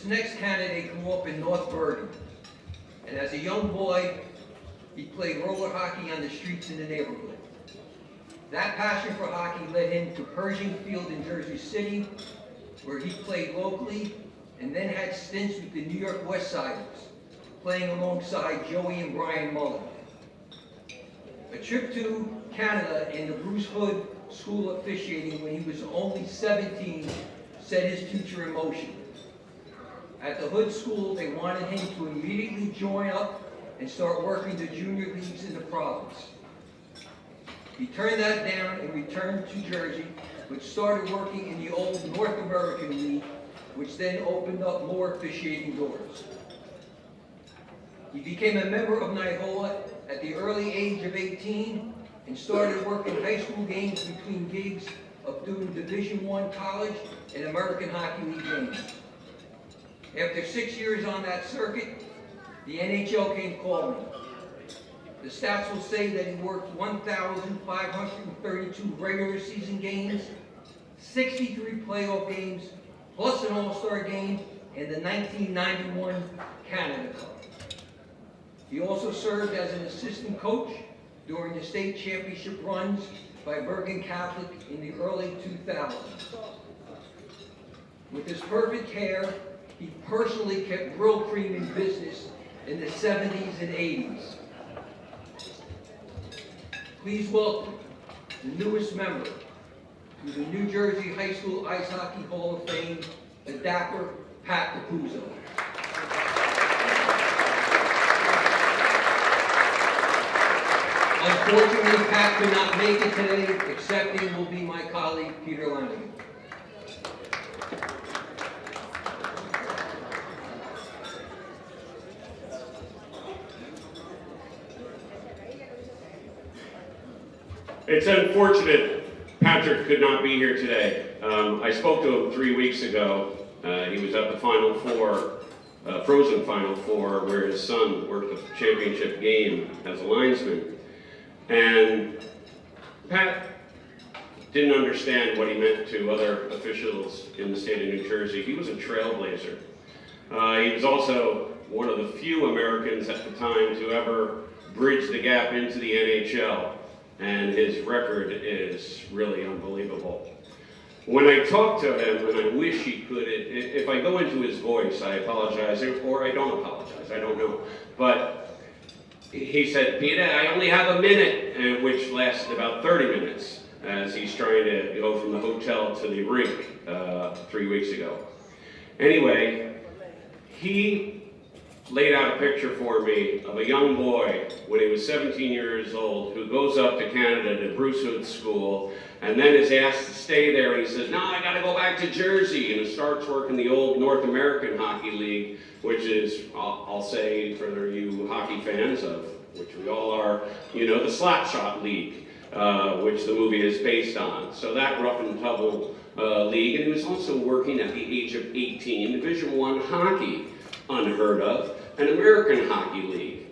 This next candidate grew up in North Bergen, and as a young boy, he played roller hockey on the streets in the neighborhood. That passion for hockey led him to Pershing Field in Jersey City, where he played locally, and then had stints with the New York West Siders, playing alongside Joey and Brian Mullen. A trip to Canada and the Bruce Hood School of Officiating when he was only 17 set his future in motion. At the Hood School, they wanted him to immediately join up and start working the junior leagues in the province. He turned that down and returned to Jersey, but started working in the old North American League, which then opened up more officiating doors. He became a member of Nihoa at the early age of 18 and started working high school games between gigs of doing Division I college and American Hockey League games. After 6 years on that circuit, the NHL came calling. The stats will say that he worked 1,532 regular season games, 63 playoff games, plus an All-Star game, and the 1991 Canada Cup. He also served as an assistant coach during the state championship runs by Bergen Catholic in the early 2000s. With his perfect hair, he personally kept Grill Cream in business in the 70s and 80s. Please welcome the newest member to the New Jersey High School Ice Hockey Hall of Fame, the dapper Pat Dapuzzo. Unfortunately, Pat could not make it today. Accepting will be my colleague, Peter Lanigan. It's unfortunate Patrick could not be here today. I spoke to him 3 weeks ago. He was at the Final Four, Frozen Final Four, where his son worked the championship game as a linesman. And Pat didn't understand what he meant to other officials in the state of New Jersey. He was a trailblazer. He was also one of the few Americans at the time to ever bridge the gap into the NHL. And his record is really unbelievable. When I talk to him, and I wish he could, if I go into his voice, I apologize, or I don't apologize, I don't know. But he said, Peter, I only have a minute, which lasted about 30 minutes, as he's trying to go from the hotel to the rink 3 weeks ago. Anyway, he laid out a picture for me of a young boy when he was 17 years old who goes up to Canada to Bruce Hood School and then is asked to stay there, and he says, no, I gotta go back to Jersey, and starts working the old North American Hockey League, which is, I'll say for you hockey fans, of which we all are, you know, the Slapshot League, which the movie is based on. So that rough and tumble league, and he was also working at the age of 18, Division I hockey, unheard of, an American Hockey League.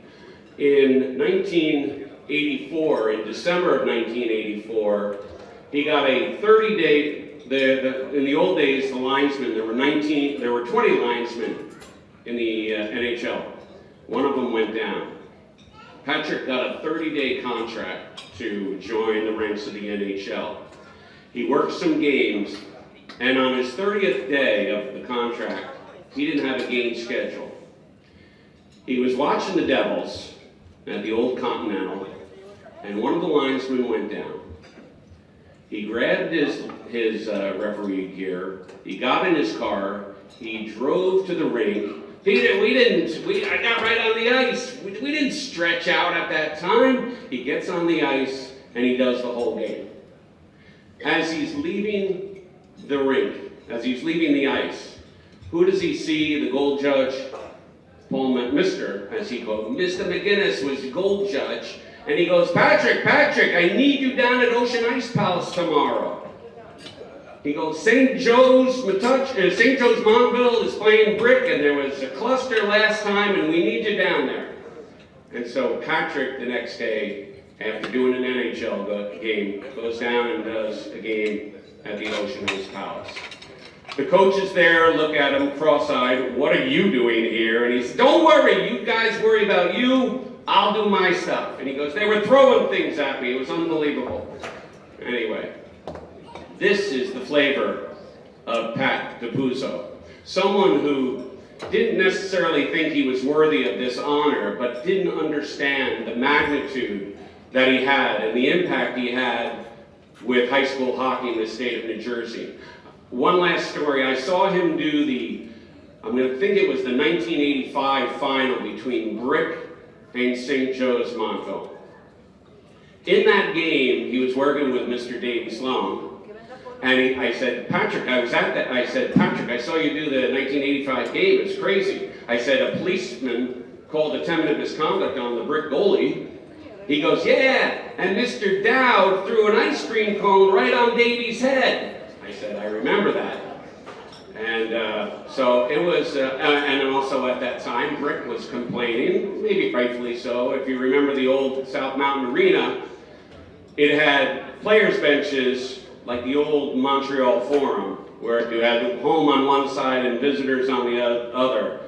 In 1984, in December of 1984, he got a 30-day, in the old days, the linesmen, there were 20 linesmen in the NHL. One of them went down. Patrick got a 30-day contract to join the ranks of the NHL. He worked some games, and on his 30th day of the contract, he didn't have a game schedule. He was watching the Devils at the old Continental, and one of the linesmen went down. He grabbed his referee gear, he got in his car, he drove to the rink. I got right on the ice. We didn't stretch out at that time. He gets on the ice, and he does the whole game. As he's leaving the rink, as he's leaving the ice, who does he see? The gold judge, Mr. as he called him, Mr. McGinnis was the gold judge, and he goes, Patrick, I need you down at Ocean Ice Palace tomorrow. He goes, St. Joe's Montville is playing brick, and there was a cluster last time, and we need you down there. And so Patrick, the next day, after doing an NHL game, goes down and does a game at the Ocean Ice Palace. The coaches there look at him cross-eyed, what are you doing here? And he says, don't worry, you guys worry about you, I'll do my stuff. And he goes, they were throwing things at me, it was unbelievable. Anyway, this is the flavor of Pat Dapuzzo. Someone who didn't necessarily think he was worthy of this honor, but didn't understand the magnitude that he had and the impact he had with high school hockey in the state of New Jersey. One last story, I saw him do I'm going to think it was the 1985 final between Brick and St. Joe's Montville. In that game, he was working with Mr. Davey Sloan, and I said, Patrick, I said, Patrick, I saw you do the 1985 game, it's crazy. I said, a policeman called attempted misconduct on the Brick goalie. He goes, yeah, and Mr. Dowd threw an ice cream cone right on Davey's head. I said, I remember that. And so it was, and also at that time, Brick was complaining, maybe rightfully so. If you remember the old South Mountain Arena, it had players' benches like the old Montreal Forum, where you had home on one side and visitors on the other.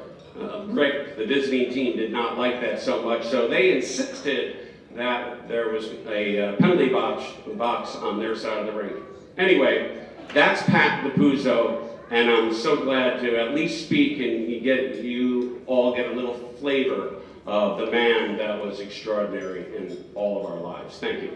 Brick, the visiting team, did not like that so much, so they insisted that there was a penalty box on their side of the rink. Anyway, that's Pat Dapuzzo, and I'm so glad to at least speak and you all get a little flavor of the man that was extraordinary in all of our lives. Thank you.